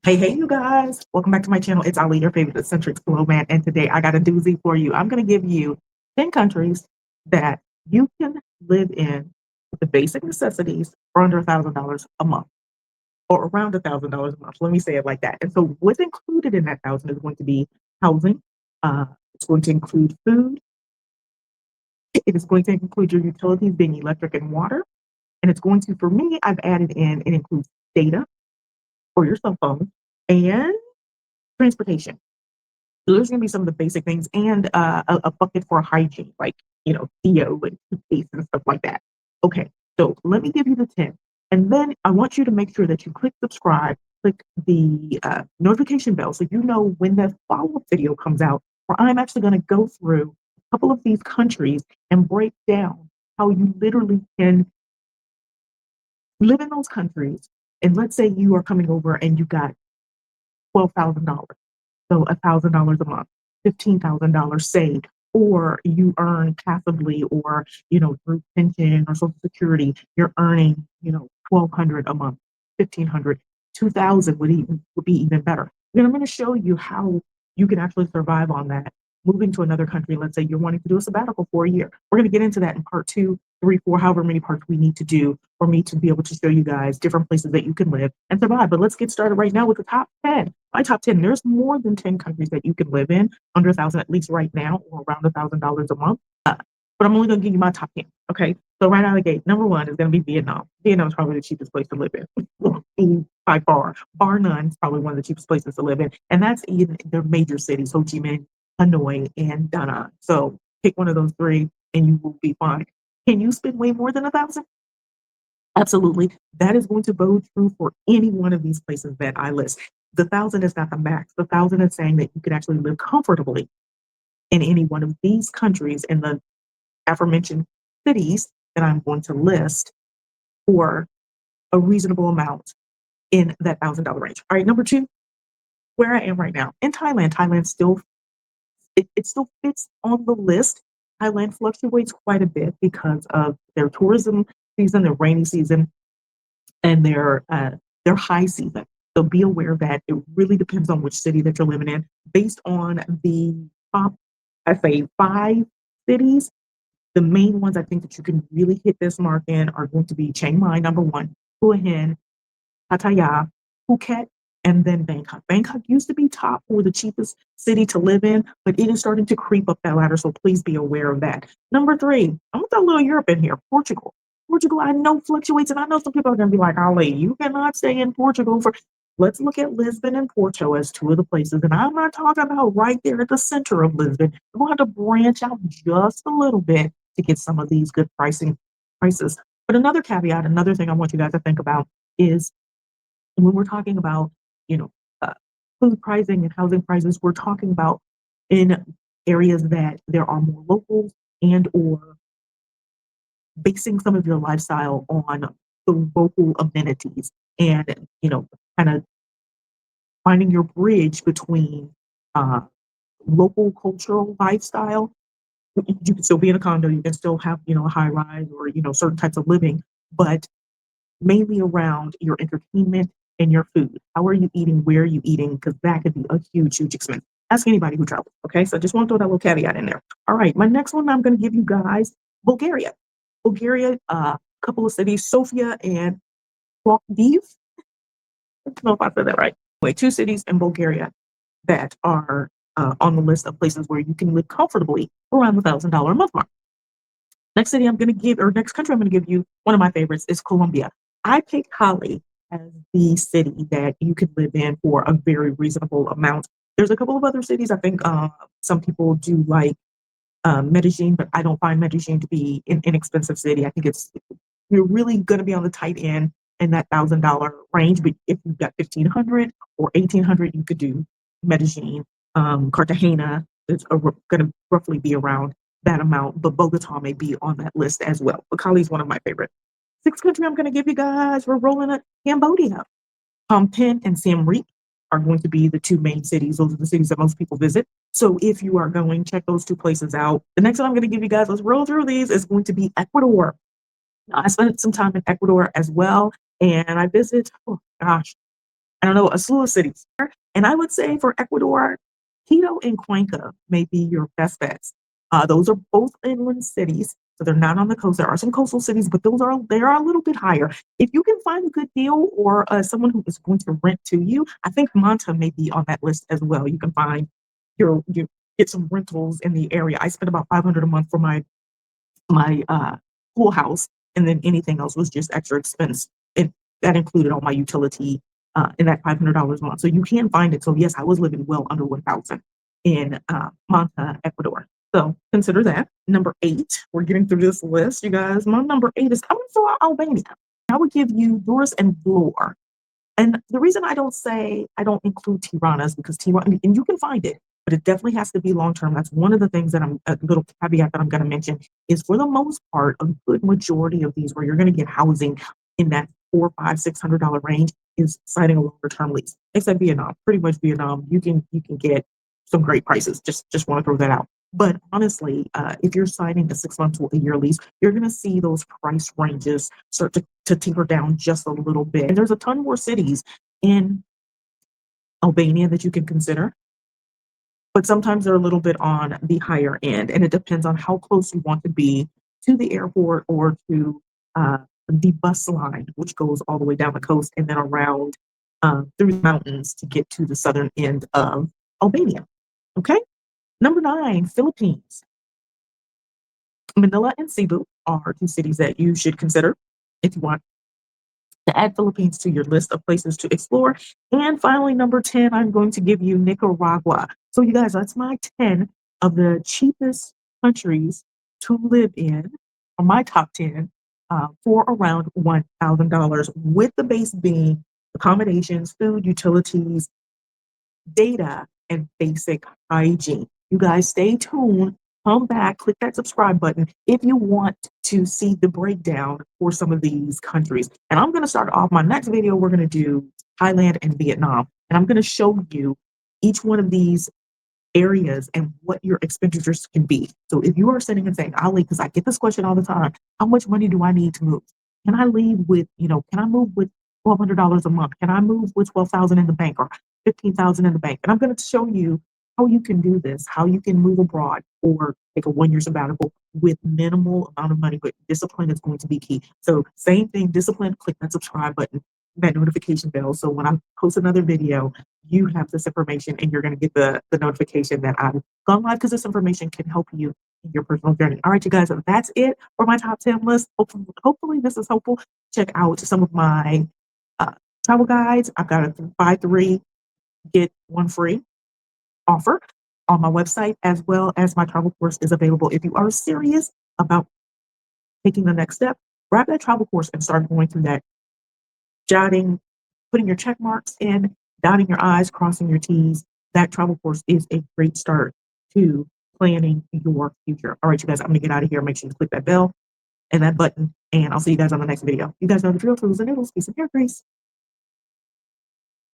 Hey, you guys. Welcome back to my channel. It's Ali, your favorite eccentric SLO-mad, and today I got a doozy for you. I'm going to give you 10 countries that you can live in with the basic necessities for under $1,000 a month, or around $1,000 a month. Let me say it like that. And so what's included in that thousand is going to be housing. It's going to include food. It is going to include your utilities being electric and water. And it's going to, for me, I've added in, it includes data for your cell phone and transportation. So those are going to be some of the basic things, and a bucket for hygiene, like Theo and toothpaste and stuff like that. Okay, so let me give you the 10, and then I want you to make sure that you click subscribe, click the notification bell, so you know when the follow-up video comes out. Where I'm actually going to go through a couple of these countries and break down how you literally can live in those countries. And let's say you are coming over and you got $12,000. So $1,000 a month, $15,000 saved, or you earn passively, or through pension or Social Security, you're earning 1,200 a month, 1,500, 2,000 would be even better. Then I'm going to show you how you can actually survive on that. Moving to another country, let's say you're wanting to do a sabbatical for a year. We're going to get into that in part two, three, four, however many parts we need to do for me to be able to show you guys different places that you can live and survive. But let's get started right now with the top 10. My top 10, there's more than 10 countries that you can live in under 1,000, at least right now, or around $1,000 a month. But I'm only going to give you my top 10. Okay. So right out of the gate, number one is going to be Vietnam. Vietnam is probably the cheapest place to live in by far. Bar none, it's probably one of the cheapest places to live in. And that's in the major cities, Ho Chi Minh, Hanoi, and Da Nang. So pick one of those three and you will be fine. Can you spend way more than 1,000? Absolutely. That is going to bode true for any one of these places that I list. The 1,000 is not the max. The 1,000 is saying that you can actually live comfortably in any one of these countries in the aforementioned cities that I'm going to list for a reasonable amount in that $1,000 range. All right, number two, where I am right now in Thailand. Thailand still it still fits on the list. Thailand fluctuates quite a bit because of their tourism season, their rainy season, and their high season. So be aware that it really depends on which city that you're living in. Based on the top, I say 5 cities, the main ones I think that you can really hit this mark in are going to be Chiang Mai, number one, Hua Hin, Pattaya, Phuket, and then Bangkok. Bangkok used to be top for the cheapest city to live in, but it is starting to creep up that ladder, so please be aware of that. Number three, I'm gonna throw a little Europe in here, Portugal. Portugal, I know fluctuates, and I know some people are gonna be like, Ali, you cannot stay in Portugal for. Let's look at Lisbon and Porto as two of the places, and I'm not talking about right there at the center of Lisbon. We're going to have to branch out just a little bit to get some of these good prices. But another caveat, another thing I want you guys to think about is when we're talking about, you know, uh, food pricing and housing prices, we're talking about in areas that there are more locals and or basing some of your lifestyle on the local amenities and, kind of finding your bridge between uh, local cultural lifestyle. You can still be in a condo, you can still have, a high rise or, certain types of living, but mainly around your entertainment and your food. How are you eating? Where are you eating? Because that could be a huge, huge expense. Ask anybody who travels. Okay. So I just want to throw that little caveat in there. All right. My next one I'm going to give you guys Bulgaria. Bulgaria, a couple of cities, Sofia and Plovdiv. I don't know if I said that right. Anyway, 2 cities in Bulgaria that are on the list of places where you can live comfortably around the $1,000 a month mark. Next city I'm going to give, or next country I'm going to give you, one of my favorites is Colombia. I picked Cali as the city that you could live in for a very reasonable amount. There's a couple of other cities I think some people do like Medellin, but I don't find Medellin to be an inexpensive city. I think you're really going to be on the tight end in that $1,000 range. But if you've got 1,500 or 1,800, you could do Medellin. Cartagena is going to roughly be around that amount, but Bogota may be on that list as well. But Cali is one of my favorites. Sixth country I'm going to give you guys, we're rolling at Cambodia. Phnom Penh and Siem Reap are going to be the 2 main cities. Those are the cities that most people visit. So if you are going, check those 2 places out. The next one I'm going to give you guys, let's roll through these, is going to be Ecuador. Now, I spent some time in Ecuador as well, and I visited, oh gosh, I don't know, a slew of cities. And I would say for Ecuador, Quito and Cuenca may be your best bets. Those are both inland cities, so they're not on the coast. There are some coastal cities, but they are a little bit higher. If you can find a good deal or someone who is going to rent to you, I think Manta may be on that list as well. You can find you get some rentals in the area. I spent about 500 a month for my pool house, and then anything else was just extra expense. It that included all my utility in that $500 a month. So you can find it. So yes, I was living well under 1,000 in Manta, Ecuador. So consider that. Number eight, we're getting through this list, you guys. My number eight is coming from Albania. I would give you Doris and Vlor. And the reason I don't include Tirana is because Tirana, and you can find it, but it definitely has to be long term. That's one of the things that I'm a little caveat that I'm going to mention is for the most part, a good majority of these where you're going to get housing in that four, five, $600 range is signing a longer term lease. Except Vietnam, pretty much Vietnam, you can get some great prices. Just want to throw that out. But honestly, if you're signing a 6 month to a year lease, you're going to see those price ranges start to tinker down just a little bit. And there's a ton more cities in Albania that you can consider, but sometimes they're a little bit on the higher end, and it depends on how close you want to be to the airport or to the bus line, which goes all the way down the coast and then around through the mountains to get to the southern end of Albania. Okay. Number nine, Philippines. Manila and Cebu are two cities that you should consider if you want to add Philippines to your list of places to explore. And finally, number 10, I'm going to give you Nicaragua. So, you guys, that's my 10 of the cheapest countries to live in, or my top 10, for around $1,000, with the base being accommodations, food, utilities, data, and basic hygiene. You guys stay tuned. Come back, click that subscribe button if you want to see the breakdown for some of these countries. And I'm going to start off my next video. We're going to do Thailand and Vietnam. And I'm going to show you each one of these areas and what your expenditures can be. So if you are sitting and saying, Ali, because I get this question all the time, how much money do I need to move? Can I leave with, can I move with $1,200 a month? Can I move with 12,000 in the bank or 15,000 in the bank? And I'm going to show you how you can do this, how you can move abroad or take a 1 year sabbatical with minimal amount of money, but discipline is going to be key. So same thing, discipline, click that subscribe button, that notification bell. So when I post another video, you have this information and you're going to get the notification that I've gone live because this information can help you in your personal journey. All right, you guys, that's it for my top 10 list. Hopefully this is helpful. Check out some of my uh, travel guides. I've got a buy three, get one free offer on my website, as well as my travel course is available. If you are serious about taking the next step, grab that travel course and start going through that, jotting, putting your check marks in, dotting your I's, crossing your T's. That travel course is a great start to planning your future. All right, you guys, I'm gonna get out of here. Make sure you click that bell and that button, and I'll see you guys on the next video. You guys know the drill, tools and noodles, peace and hair grease.